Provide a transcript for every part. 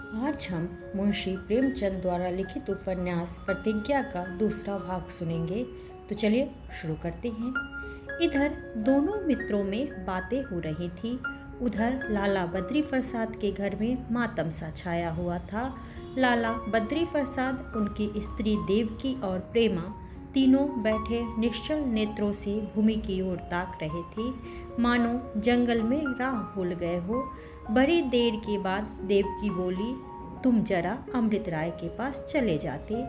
आज हम मुंशी प्रेमचंद द्वारा लिखित उपन्यास प्रतिज्ञा का दूसरा भाग सुनेंगे। तो चलिए शुरू करते हैं। इधर दोनों मित्रों में बातें हो रही थी। उधर लाला बद्री प्रसाद के घर में मातम सा छाया हुआ था। लाला बद्री प्रसाद, उनकी स्त्री देवकी और प्रेमा तीनों बैठे निश्चल नेत्रों से भूमि की ओर ताक रहे थे, मानो जंगल में राह भूल गए हो। बड़ी देर के बाद देवकी बोली, तुम जरा अमृत राय के पास चले जाते।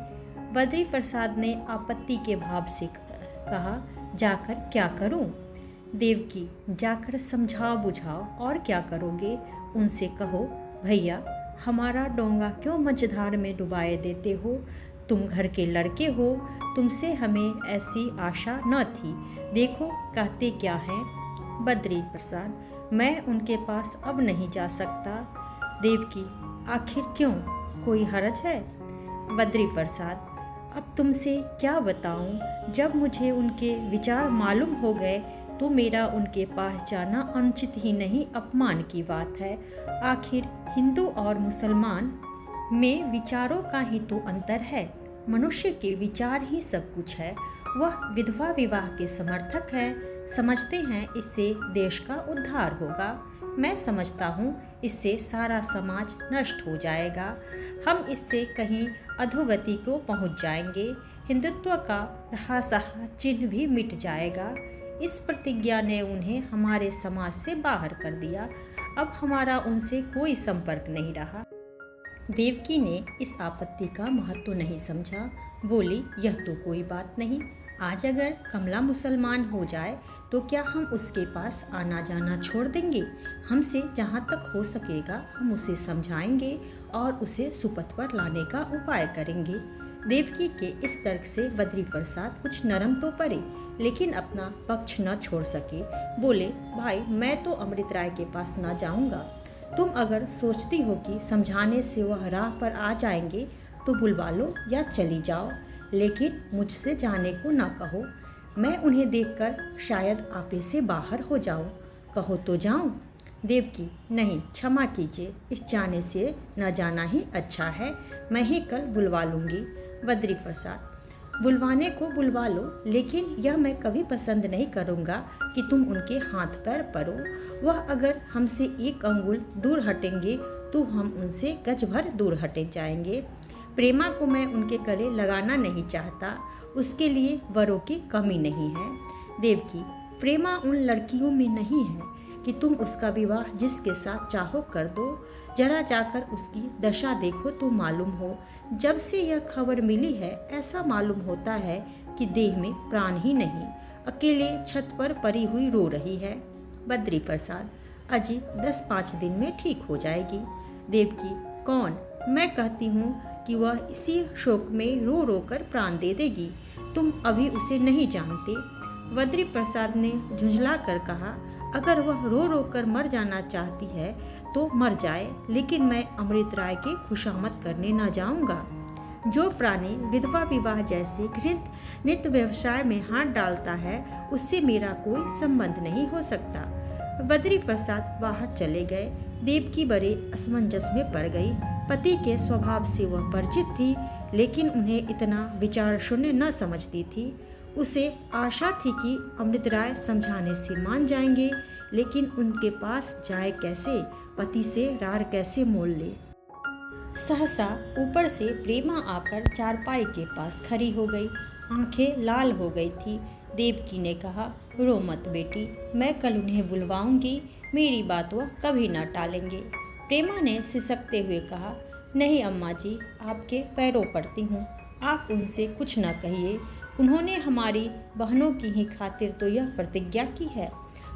बद्री प्रसाद ने आपत्ति के भाव से कहा, जाकर क्या करूं? देवकी, जाकर समझाओ बुझाओ, और क्या करोगे? उनसे कहो, भैया हमारा डोंगा क्यों मझधार में डुबाए देते हो? तुम घर के लड़के हो, तुमसे हमें ऐसी आशा न थी। देखो कहते क्या हैं। बद्री प्रसाद, मैं उनके पास अब नहीं जा सकता। देवकी, आखिर क्यों? कोई हर्ज है? बद्री प्रसाद, अब तुमसे क्या बताऊं? जब मुझे उनके विचार मालूम हो गए तो मेरा उनके पास जाना अनुचित ही नहीं, अपमान की बात है। आखिर हिंदू और मुसलमान में विचारों का ही तो अंतर है। मनुष्य के विचार ही सब कुछ है। वह विधवा विवाह के समर्थक है, समझते हैं इससे देश का उद्धार होगा। मैं समझता हूँ इससे सारा समाज नष्ट हो जाएगा। हम इससे कहीं अधोगति को पहुँच जाएंगे। हिंदुत्व का रहा सहा चिन्ह भी मिट जाएगा। इस प्रतिज्ञा ने उन्हें हमारे समाज से बाहर कर दिया। अब हमारा उनसे कोई संपर्क नहीं रहा। देवकी ने इस आपत्ति का महत्व नहीं समझा। बोली, यह तो कोई बात नहीं। आज अगर कमला मुसलमान हो जाए तो क्या हम उसके पास आना जाना छोड़ देंगे? हमसे जहाँ तक हो सकेगा हम उसे समझाएंगे और उसे सुपथ पर लाने का उपाय करेंगे। देवकी के इस तर्क से बद्री प्रसाद कुछ नरम तो पड़े, लेकिन अपना पक्ष न छोड़ सके। बोले, भाई मैं तो अमृत राय के पास न जाऊंगा। तुम अगर सोचती हो कि समझाने से वह राह पर आ जाएंगे तो बुलवा लो या चली जाओ, लेकिन मुझसे जाने को ना कहो। मैं उन्हें देखकर शायद आपे से बाहर हो जाऊं। कहो तो जाऊं। देवकी, नहीं, क्षमा कीजिए, इस जाने से न जाना ही अच्छा है। मैं ही कल बुलवा लूंगी। बद्री प्रसाद, बुलवाने को बुलवा लो, लेकिन यह मैं कभी पसंद नहीं करूँगा कि तुम उनके हाथ पैर पड़ो। वह अगर हमसे एक अंगुल दूर हटेंगे तो हम उनसे गज भर दूर हटे जाएंगे। प्रेमा को मैं उनके गले लगाना नहीं चाहता, उसके लिए वरों की कमी नहीं है। देवकी, प्रेमा उन लड़कियों में नहीं है कि तुम उसका विवाह जिसके साथ चाहो कर दो। जरा जाकर उसकी दशा देखो तो मालूम हो। जब से यह खबर मिली है ऐसा मालूम होता है कि देह में प्राण ही नहीं, अकेले छत पर पड़ी हुई रो रही है। बद्री प्रसाद, अजी 10-5 दिन में ठीक हो जाएगी। देवकी, कौन? मैं कहती हूँ कि वह इसी शोक में रो रो कर प्राण दे देगी। तुम अभी उसे नहीं जानते। बद्री प्रसाद ने झुंझला कर कहा, अगर वह रो रो कर मर जाना चाहती है तो मर जाए, लेकिन मैं अमृत राय के खुशामद करने न जाऊंगा। जो प्राणी विधवा विवाह जैसे घृणित नित्य व्यवसाय में हाथ डालता है उससे मेरा कोई संबंध नहीं हो सकता। बद्री प्रसाद बाहर चले गए। देवकी बड़े असमंजस में पड़ गई। पति के स्वभाव से वह परिचित थी, लेकिन उन्हें इतना विचार शून्य न समझती थी। उसे आशा थी कि अमृत राय समझाने से मान जाएंगे, लेकिन उनके पास जाए कैसे? पति से रार कैसे मोल ले? सहसा ऊपर से प्रेमा आकर चारपाई के पास खड़ी हो गई। आंखें लाल हो गई थी। देवकी ने कहा, रो मत बेटी, मैं कल उन्हें बुलवाऊंगी। मेरी बात वह कभी न टालेंगे। प्रेमा ने सिसकते हुए कहा, नहीं अम्मा जी, आपके पैरों पड़ती हूँ, आप उनसे कुछ न कहिए। उन्होंने हमारी बहनों की ही खातिर तो यह प्रतिज्ञा की है।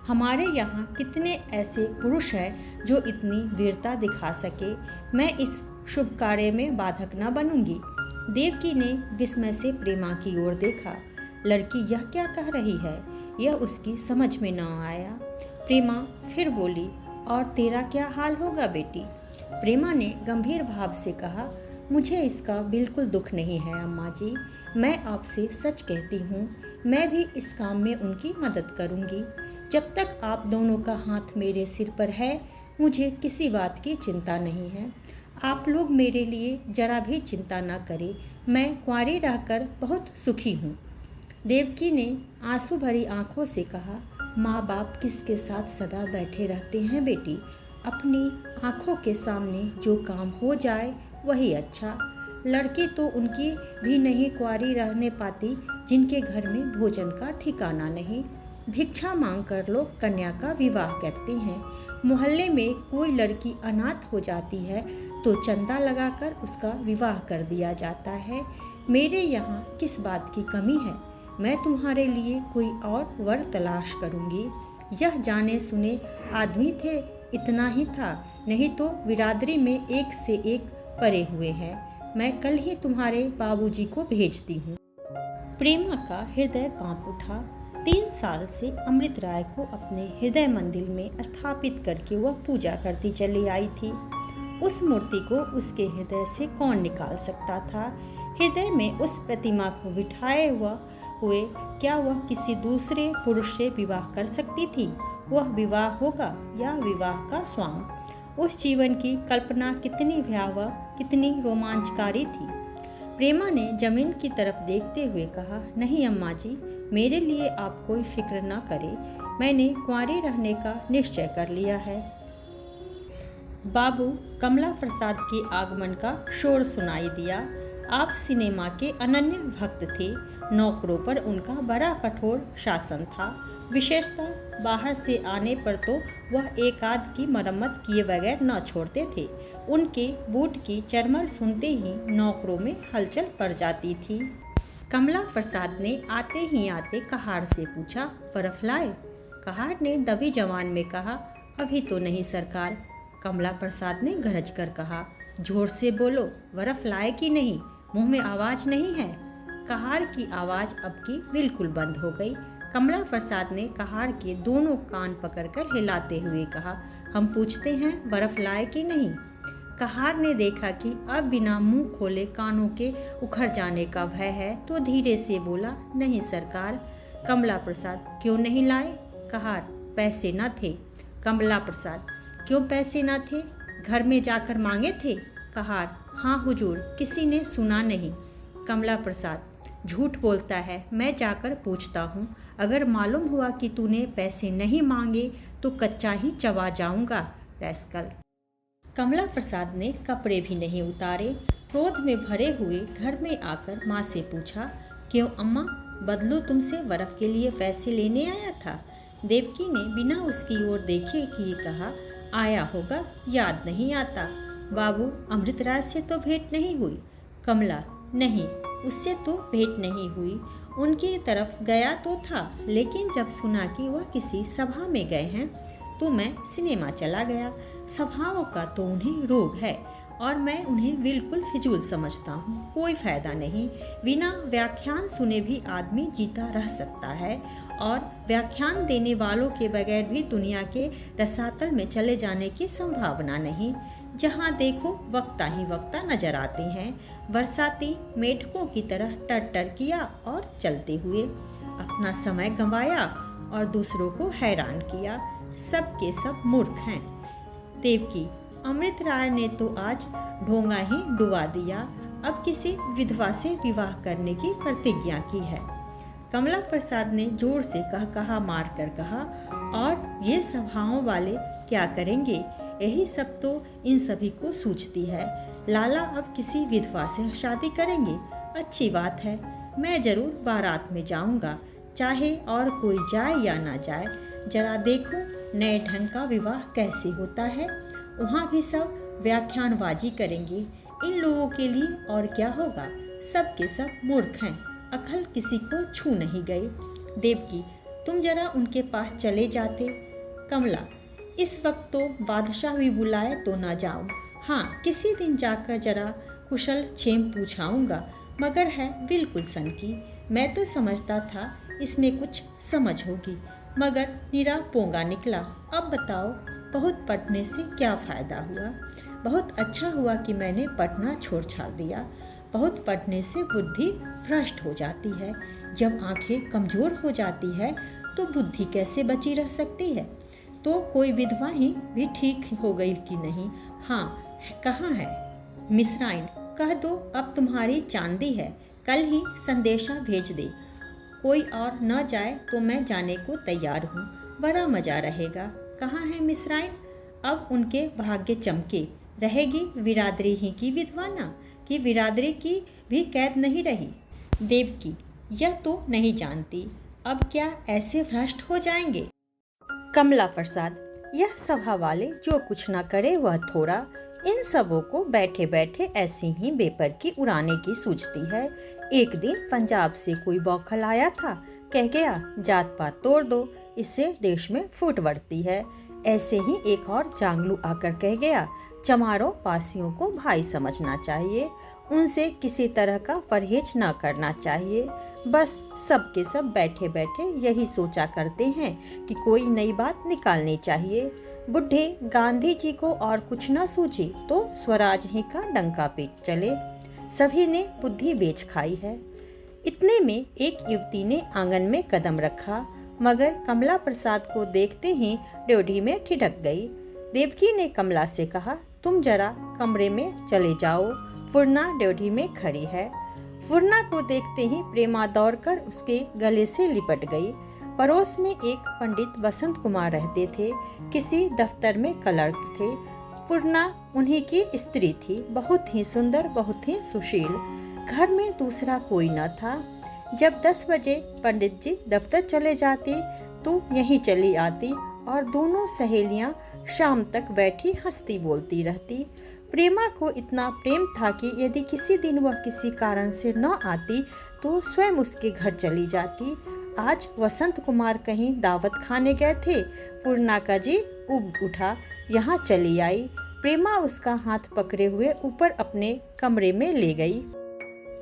हमारे यहाँ कितने ऐसे पुरुष हैं जो इतनी वीरता दिखा सके। मैं इस शुभ कार्य में बाधक न बनूंगी। देवकी ने विस्मय से प्रेमा की ओर देखा। लड़की यह क्या कह रही है, यह उसकी समझ में न आया। प्रेमा फिर बोली, और तेरा क्या हाल होगा बेटी? प्रेमा ने गंभीर भाव से कहा, मुझे इसका बिल्कुल दुख नहीं है अम्मा जी। मैं आपसे सच कहती हूँ, मैं भी इस काम में उनकी मदद करूँगी। जब तक आप दोनों का हाथ मेरे सिर पर है मुझे किसी बात की चिंता नहीं है। आप लोग मेरे लिए जरा भी चिंता न करें, मैं कुंवारी रहकर बहुत सुखी हूँ। देवकी ने आंसू भरी आंखों से कहा, माँ बाप किसके साथ सदा बैठे रहते हैं बेटी, अपनी आंखों के सामने जो काम हो जाए वही अच्छा। लड़की तो उनकी भी नहीं कुंवारी रहने पाती जिनके घर में भोजन का ठिकाना नहीं। भिक्षा मांगकर लोग कन्या का विवाह करते हैं। मोहल्ले में कोई लड़की अनाथ हो जाती है तो चंदा लगाकर उसका विवाह कर दिया जाता है। मेरे यहाँ किस बात की कमी है? मैं तुम्हारे लिए कोई और वर तलाश करूँगी। यह जाने सुने आदमी थे, इतना ही था, नहीं तो बिरादरी में एक से एक परे हुए हैं। मैं कल ही तुम्हारे बाबूजी को भेजती हूँ। प्रेमा का हृदय कांप उठा। 3 साल से अमृत राय को अपने हृदय मंदिर में स्थापित करके वह पूजा करती चली आई थी। उस मूर्ति को उसके हृदय से कौन निकाल सकता था? हृदय में उस प्रतिमा को बिठाए हुए क्या वह किसी दूसरे पुरुष से विवाह कर सकती थी? वह विवाह होगा या विवाह का स्वांग? उस जीवन की कल्पना कितनी भयावह, कितनी रोमांचकारी थी। प्रेमा ने जमीन की तरफ देखते हुए कहा, नहीं अम्मा जी, मेरे लिए आप कोई फिक्र न करें, मैंने कुंवारी रहने का निश्चय कर लिया है। बाबू कमला प्रसाद के आगमन का शोर सुनाई दिया। आप सिनेमा के अनन्य भक्त थे। नौकरों पर उनका बड़ा कठोर शासन था। विशेषतः बाहर से आने पर तो वह एक आध की मरम्मत किए बगैर न छोड़ते थे। उनके बूट की चरमर सुनते ही नौकरों में हलचल पड़ जाती थी। कमला प्रसाद ने आते कहार से पूछा, बर्फ लाए? कहार ने दबी जवान में कहा, अभी तो नहीं सरकार। कमला प्रसाद ने गरज कर कहा, जोर से बोलो, बर्फ लाए कि नहीं? मुंह में आवाज़ नहीं है। कहार की आवाज़ अब की बिल्कुल बंद हो गई। कमला प्रसाद ने कहार के दोनों कान पकड़कर हिलाते हुए कहा, हम पूछते हैं बर्फ लाए कि नहीं? कहार ने देखा कि अब बिना मुंह खोले कानों के उखड़ जाने का भय है तो धीरे से बोला, नहीं सरकार। कमला प्रसाद, क्यों नहीं लाए? कहार, पैसे न थे। कमला प्रसाद, क्यों पैसे न थे? घर में जाकर मांगे थे? कहार, हाँ हुजूर, किसी ने सुना नहीं। कमला प्रसाद, झूठ बोलता है, मैं जाकर पूछता हूँ। अगर मालूम हुआ कि तूने पैसे नहीं मांगे तो कच्चा ही चबा जाऊँगा, रैस्कल। कमला प्रसाद ने कपड़े भी नहीं उतारे। क्रोध में भरे हुए घर में आकर माँ से पूछा, क्यों अम्मा, बदलू तुमसे बर्फ के लिए पैसे लेने आया था? देवकी ने बिना उसकी ओर देखे कि कहा, आया होगा, याद नहीं आता। बाबू, अमृत राय से तो भेंट नहीं हुई? कमला, नहीं, उससे तो भेंट नहीं हुई। उनकी तरफ गया तो था, लेकिन जब सुना कि वह किसी सभा में गए हैं तो मैं सिनेमा चला गया। सभाओं का तो उन्हें रोग है और मैं उन्हें बिल्कुल फिजूल समझता हूँ, कोई फ़ायदा नहीं। बिना व्याख्यान सुने भी आदमी जीता रह सकता है और व्याख्यान देने वालों के बगैर भी दुनिया के रसातल में चले जाने की संभावना नहीं। जहाँ देखो वक्ता ही वक्ता नजर आते हैं। बरसाती मेढकों की तरह टर किया और चलते हुए अपना समय गंवाया और दूसरों को हैरान किया। सब के सब मूर्ख हैं। देवकी, अमृत राय ने तो आज ढोंगा ही डुबा दिया, अब किसी विधवा से विवाह करने की प्रतिज्ञा की है। कमला प्रसाद ने जोर से कहा मार कर कहा, और ये सभाओं वाले क्या करेंगे? यही सब तो इन सभी को सूझती है। लाला अब किसी विधवा से शादी करेंगे, अच्छी बात है। मैं जरूर बारात में जाऊंगा, चाहे और कोई जाए या ना जाए। जरा देखो नए ढंग का विवाह कैसे होता है। वहाँ भी सब व्याख्यानबाजी करेंगे। इन लोगों के लिए और क्या होगा? सब के सब मूर्ख हैं, अकल किसी को छू नहीं गई। देवकी, तुम जरा उनके पास चले जाते। कमला, इस वक्त तो बादशाह भी बुलाए तो ना जाऊं। हाँ, किसी दिन जाकर जरा कुशल क्षेम पूछाऊंगा, मगर है बिल्कुल सनकी। मैं तो समझता था इसमें कुछ समझ होगी, मगर निरा पोंगा निकला। अब बताओ, बहुत पढ़ने से क्या फ़ायदा हुआ? बहुत अच्छा हुआ कि मैंने पढ़ना छोड़ छाड़ दिया। बहुत पढ़ने से बुद्धि भ्रष्ट हो जाती है। जब आंखें कमज़ोर हो जाती है तो बुद्धि कैसे बची रह सकती है? तो कोई विधवा ही भी ठीक हो गई कि नहीं? हाँ, कहाँ है? मिस्राइन, कह दो अब तुम्हारी चांदी है, कल ही संदेशा भेज दे। कोई और न जाए तो मैं जाने को तैयार हूँ, बड़ा मज़ा रहेगा। कहाँ है मिस्राइन? अब उनके भाग्य चमके। रहेगी बिरादरी ही की विधवाना, कि बिरादरी की भी कैद नहीं रही। देवकी, यह तो नहीं जानती, अब क्या ऐसे भ्रष्ट हो जाएंगे? कमला प्रसाद, यह सभा वाले जो कुछ न करे वह थोड़ा, इन सबों को बैठे बैठे ऐसी ही बेपर की उड़ाने की सूझती है। एक दिन पंजाब से कोई बौखल आया था, कह गया जात पात तोड़ दो, इससे देश में फूट बढ़ती है। ऐसे ही एक और जांगलू आकर कह गया चमारों पासियों को भाई समझना चाहिए, उनसे किसी तरह का परहेज न करना चाहिए। बस सब के सब बैठे बैठे यही सोचा करते हैं कि कोई नई बात निकालनी चाहिए। बुढ़े गांधी जी को और कुछ न सूझे तो स्वराज ही का डंका पीट चले। सभी ने बुद्धि बेच खाई है। इतने में एक युवती ने आंगन में कदम रखा, मगर कमला प्रसाद को देखते ही ड्योढ़ी में ठिठक गई। देवकी ने कमला से कहा, तुम जरा कमरे में चले जाओ, फुरना ड्योढ़ी में खड़ी है। फुरना को देखते ही प्रेमा दौड़कर उसके गले से लिपट गई। पड़ोस में एक पंडित बसंत कुमार रहते थे, किसी दफ्तर में क्लर्क थे। फुरना उन्हीं की स्त्री थी, बहुत ही सुंदर, बहुत ही सुशील। घर में दूसरा कोई न था। जब 10 बजे पंडित जी दफ्तर चले जाते तो यहीं चली आती और दोनों सहेलियां शाम तक बैठी हंसती बोलती रहती। प्रेमा को इतना प्रेम था कि यदि किसी दिन वह किसी कारण से न आती तो स्वयं उसके घर चली जाती। आज वसंत कुमार कहीं दावत खाने गए थे। पूर्णा का जी उब उठा, यहाँ चली आई। प्रेमा उसका हाथ पकड़े हुए ऊपर अपने कमरे में ले गई।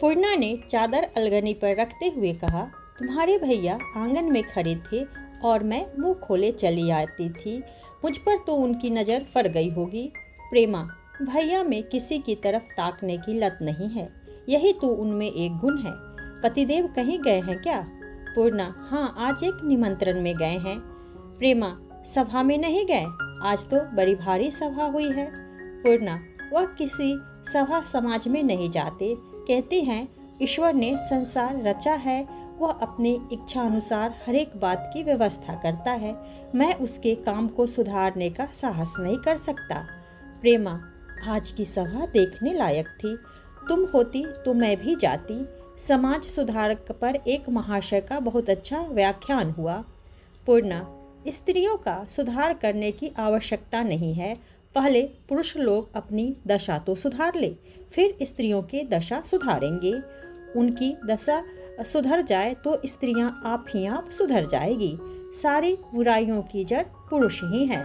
पूर्णा ने चादर अलगनी पर रखते हुए कहा, तुम्हारे भैया आंगन में खड़े थे और मैं मुंह खोले चली आती थी, मुझ पर तो उनकी नज़र पड़ गई होगी। प्रेमा, भैया में किसी की तरफ ताकने की लत नहीं है, यही तो उनमें एक गुण है। पतिदेव कहीं गए हैं क्या? पूर्णा, हाँ, आज एक निमंत्रण में गए हैं। प्रेमा, सभा में नहीं गए? आज तो बड़ी भारी सभा हुई है। पूर्णा, वह किसी सभा समाज में नहीं जाते, कहते हैं ईश्वर ने संसार रचा है, वह अपनी इच्छा अनुसार हर एक बात की व्यवस्था करता है, मैं उसके काम को सुधारने का साहस नहीं कर सकता। प्रेमा, आज की सभा देखने लायक थी, तुम होती तो मैं भी जाती। समाज सुधारक पर एक महाशय का बहुत अच्छा व्याख्यान हुआ। पूर्णा, स्त्रियों का सुधार करने की आवश्यकता नहीं है, पहले पुरुष लोग अपनी दशा तो सुधार ले, फिर स्त्रियों की दशा सुधारेंगे। उनकी दशा सुधर जाए तो स्त्रियां आप ही आप सुधर जाएगी। सारी बुराइयों की जड़ पुरुष ही है।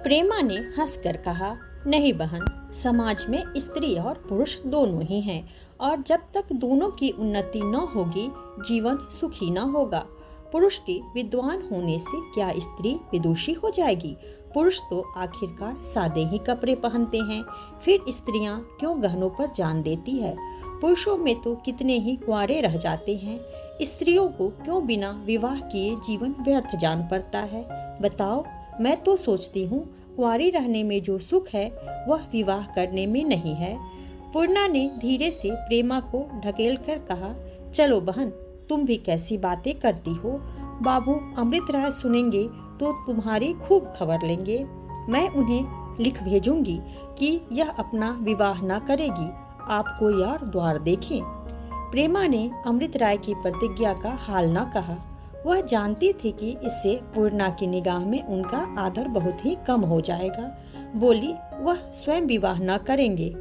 प्रेमा ने हंसकर कहा, नहीं बहन, समाज में स्त्री और पुरुष दोनों ही हैं और जब तक दोनों की उन्नति न होगी जीवन सुखी न होगा। पुरुष के विद्वान होने से क्या स्त्री विदुषी हो जाएगी? पुरुष तो आखिरकार सादे ही कपड़े पहनते हैं, फिर स्त्रियां क्यों गहनों पर जान देती है? पुरुषों में तो कितने ही कुंवारे रह जाते हैं, स्त्रियों को क्यों बिना विवाह किए जीवन व्यर्थ जान पड़ता है? बताओ, मैं तो सोचती हूँ कुंवारी रहने में जो सुख है वह विवाह करने में नहीं है। पूर्णा ने धीरे से प्रेमा को ढकेल कर कहा, चलो बहन, तुम भी कैसी बातें करती हो, बाबू अमृत राय सुनेंगे तो तुम्हारी खूब खबर लेंगे। मैं उन्हें लिख भेजूंगी कि यह अपना विवाह न करेगी, आप कोई और द्वार देखें। प्रेमा ने अमृत राय की प्रतिज्ञा का हाल न कहा। वह जानती थी कि इससे पूर्णा की निगाह में उनका आदर बहुत ही कम हो जाएगा। बोली, वह स्वयं विवाह न करेंगे।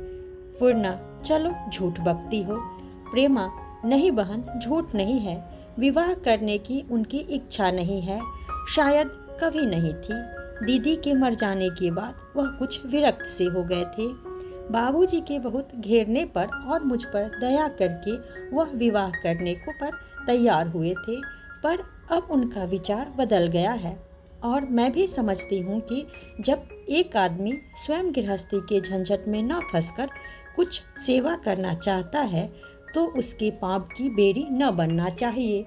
पूर्णा, चलो झूठ बकती हो। प्रेमा, नहीं बहन, झूठ नहीं है, विवाह करने की उनकी इच्छा नहीं है, शायद कभी नहीं थी। दीदी के मर जाने के बाद वह कुछ विरक्त से हो गए थे। बाबूजी के बहुत घेरने पर और मुझ पर दया करके वह विवाह करने को पर तैयार हुए थे, पर अब उनका विचार बदल गया है। और मैं भी समझती हूँ कि जब एक आदमी स्वयं गृहस्थी के झंझट में न फंसकर कुछ सेवा करना चाहता है तो उसके पाप की बेड़ी न बनना चाहिए।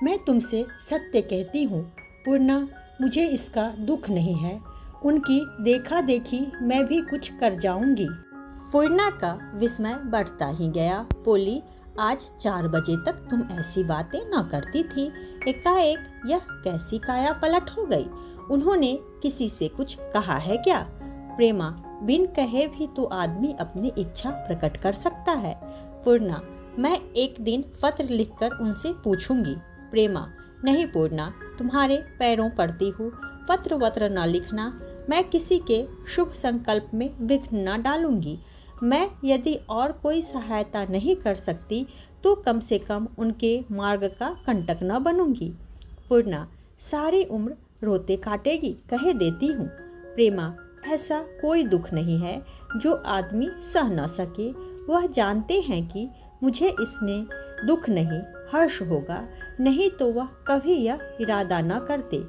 मैं तुमसे सत्य कहती हूँ पूर्णा, मुझे इसका दुख नहीं है। उनकी देखा देखी मैं भी कुछ कर जाऊंगी। पूर्णा का विस्मय बढ़ता ही गया। बोली, आज 4 बजे तक तुम ऐसी बातें न करती थी, एकाएक यह कैसी काया पलट हो गई? उन्होंने किसी से कुछ कहा है क्या? प्रेमा, बिन कहे भी तो आदमी अपनी इच्छा प्रकट कर सकता है। पूर्णा, मैं एक दिन पत्र लिखकर उनसे पूछूंगी। प्रेमा, नहीं पूर्णा, तुम्हारे पैरों पड़ती हूँ, पत्र वत्र न लिखना। मैं किसी के शुभ संकल्प में विघ्न न डालूंगी। मैं यदि और कोई सहायता नहीं कर सकती तो कम से कम उनके मार्ग का कंटक न बनूंगी। पूर्णा, सारी उम्र रोते काटेगी, कहे देती हूँ। प्रेमा, ऐसा कोई दुख नहीं है जो आदमी सह न सके। वह जानते हैं कि मुझे इसमें दुख नहीं हर्ष होगा, नहीं तो वह कभी यह इरादा न करते।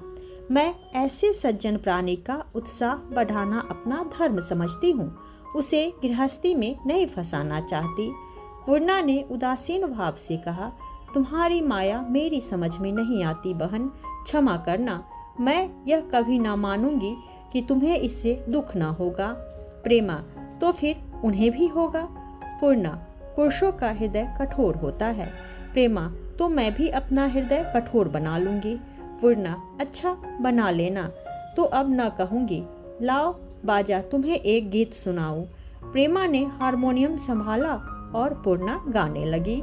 मैं ऐसे सज्जन प्राणी का उत्साह बढ़ाना अपना धर्म समझती हूँ, उसे गृहस्थी में नहीं फंसाना चाहती। पूर्णा ने उदासीन भाव से कहा, तुम्हारी माया मेरी समझ में नहीं आती बहन, क्षमा करना। मैं यह कभी ना मानूंगी कि तुम्हें इससे दुख ना होगा। प्रेमा, तो फिर उन्हें भी होगा। पूर्णा, पुरुषों का हृदय कठोर होता है। प्रेमा, तो मैं भी अपना हृदय कठोर बना लूंगी। पूर्णा, अच्छा बना लेना, तो अब न कहूंगी। लाओ बाजा, तुम्हें एक गीत सुनाऊं। प्रेमा ने हारमोनियम संभाला और पूर्णा गाने लगी।